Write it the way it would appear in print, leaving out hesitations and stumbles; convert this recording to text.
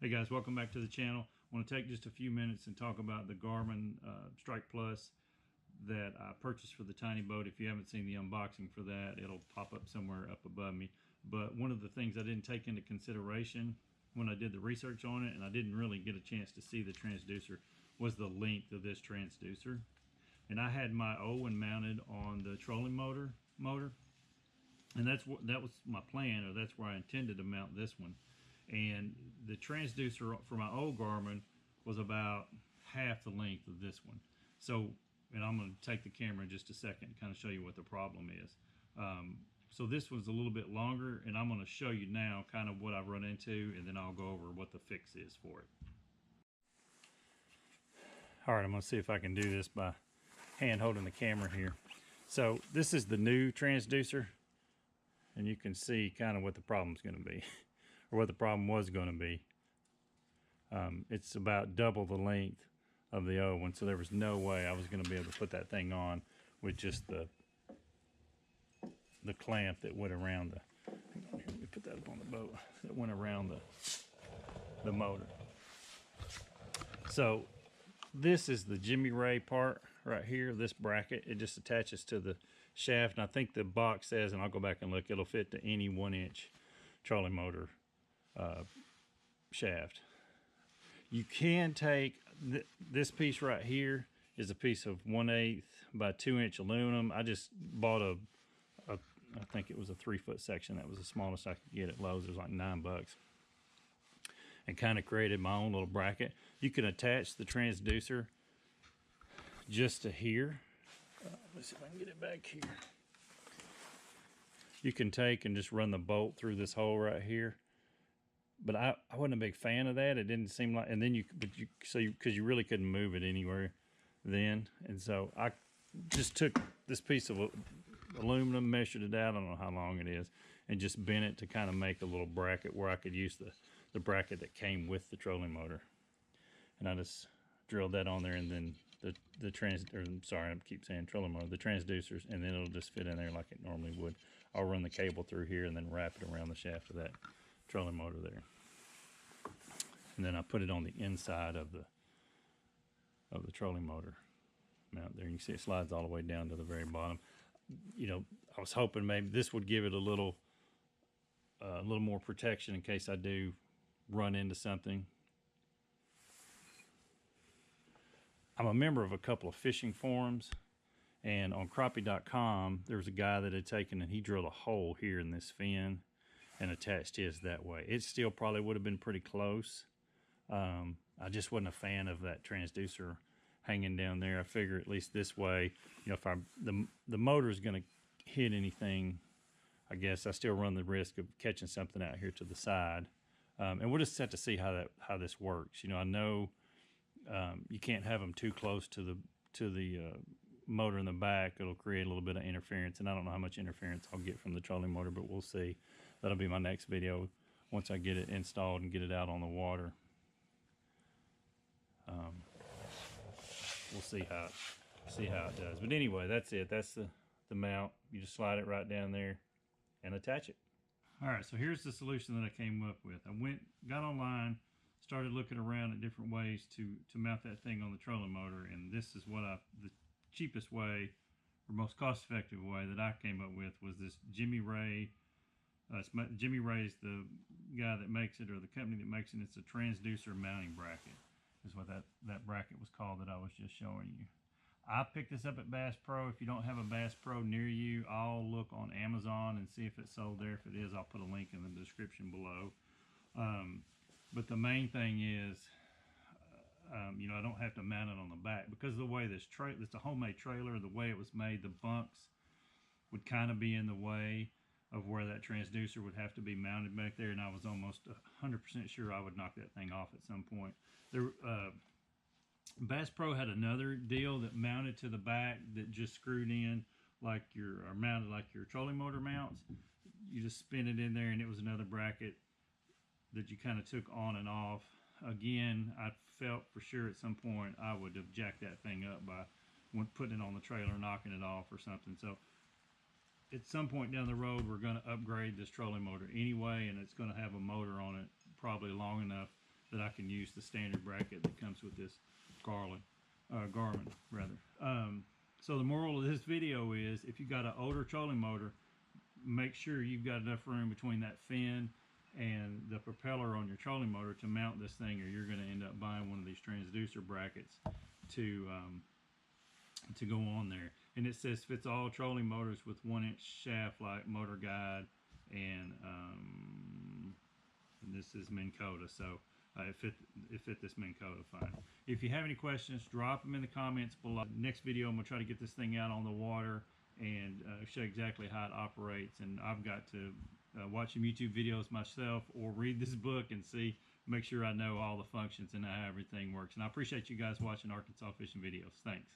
Hey guys, welcome back to the channel. I want to take just a few minutes and talk about the Garmin STRIKER Plus that I purchased for the tiny boat. If you haven't seen the unboxing for that, it'll pop up somewhere up above me. But one of the things I didn't take into consideration when I did the research on it, and I didn't really get a chance to see the transducer, was the length of this transducer. And I had my old one mounted on the trolling motor, and that was my plan, or that's where I intended to mount this one. And the transducer for my old Garmin was about half the length of this one. So, and I'm going to take the camera in just a second and kind of show you what the problem is. So this was a little bit longer, and I'm going to show you now kind of what I've run into, and then I'll go over what the fix is for it. All right, I'm going to see if I can do this by hand holding the camera here. So this is the new transducer, and you can see kind of what the problem's going to be. Or what the problem was going to be. It's about double the length of the old one, so there was no way I was going to be able to put that thing on with just the clamp that went around the. Hang on here, let me put that up on the boat. That went around the motor. So this is the Jimmy Ray part right here. This bracket, it just attaches to the shaft, and I think the box says, and I'll go back and look, it'll fit to any 1-inch trolling motor shaft. You can take this piece right here is a piece of 1/8 by 2-inch aluminum. I just bought I think it was a 3-foot section. That was the smallest I could get at Lowe's. It was like $9, and kind of created my own little bracket. You can attach the transducer just to here. Let's see if I can get it back here. You can take and just run the bolt through this hole right here. But I wasn't a big fan of that. It didn't seem like, and then because you really couldn't move it anywhere then. And so I just took this piece of aluminum, measured it out, I don't know how long it is, and just bent it to kind of make a little bracket where I could use the bracket that came with the trolling motor. And I just drilled that on there, and then the transducers, and then it'll just fit in there like it normally would. I'll run the cable through here and then wrap it around the shaft of that trolling motor there. And then I put it on the inside of the trolling motor mount there. You can see it slides all the way down to the very bottom. You know, I was hoping maybe this would give it a little more protection in case I do run into something. I'm a member of a couple of fishing forums, and on crappie.com there was a guy that had taken and he drilled a hole here in this fin and attached his that way. It still probably would have been pretty close. I just wasn't a fan of that transducer hanging down there. I figure at least this way, you know, if the motor is going to hit anything, I guess I still run the risk of catching something out here to the side. And we'll just have to see how this works. You know, I know you can't have them too close to the motor in the back. It'll create a little bit of interference, and I don't know how much interference I'll get from the trolling motor, but we'll see. That'll be my next video once I get it installed and get it out on the water. We'll see how it does. But anyway, that's it. That's the mount. You just slide it right down there and attach it. All right, so here's the solution that I came up with. I got online, started looking around at different ways to mount that thing on the trolling motor, and this is what the cheapest way or most cost-effective way that I came up with was this Jimmy Ray. Jimmy Ray's the guy that makes it, or the company that makes it. It's a transducer mounting bracket is what that bracket was called that I was just showing you. I picked this up at Bass Pro. If you don't have a Bass Pro near you, I'll look on Amazon and see if it's sold there. If it is, I'll put a link in the description below. But the main thing is, you know, I don't have to mount it on the back because of the way it's a homemade trailer. The way it was made, the bunks would kind of be in the way of where that transducer would have to be mounted back there, and I was almost 100% sure I would knock that thing off at some point. Bass Pro had another deal that mounted to the back that just screwed in like mounted like your trolling motor mounts. You just spin it in there, and it was another bracket that you kind of took on and off. Again, I felt for sure at some point I would have jacked that thing up by putting it on the trailer, knocking it off or something. So at some point down the road, we're going to upgrade this trolling motor anyway, and it's going to have a motor on it probably long enough that I can use the standard bracket that comes with this Garmin rather. So the moral of this video is, if you got an older trolling motor, make sure you've got enough room between that fin and the propeller on your trolling motor to mount this thing, or you're going to end up buying one of these transducer brackets to go on there. And it says fits all trolling motors with 1-inch shaft like motor guide, and this is Minn Kota, so it fit this Minn Kota fine. If you have any questions, drop them in the comments below. Next video, I'm going to try to get this thing out on the water and show exactly how it operates. And I've got to watch some YouTube videos myself or read this book and make sure I know all the functions and how everything works. And I appreciate you guys watching Arkansas fishing videos. Thanks.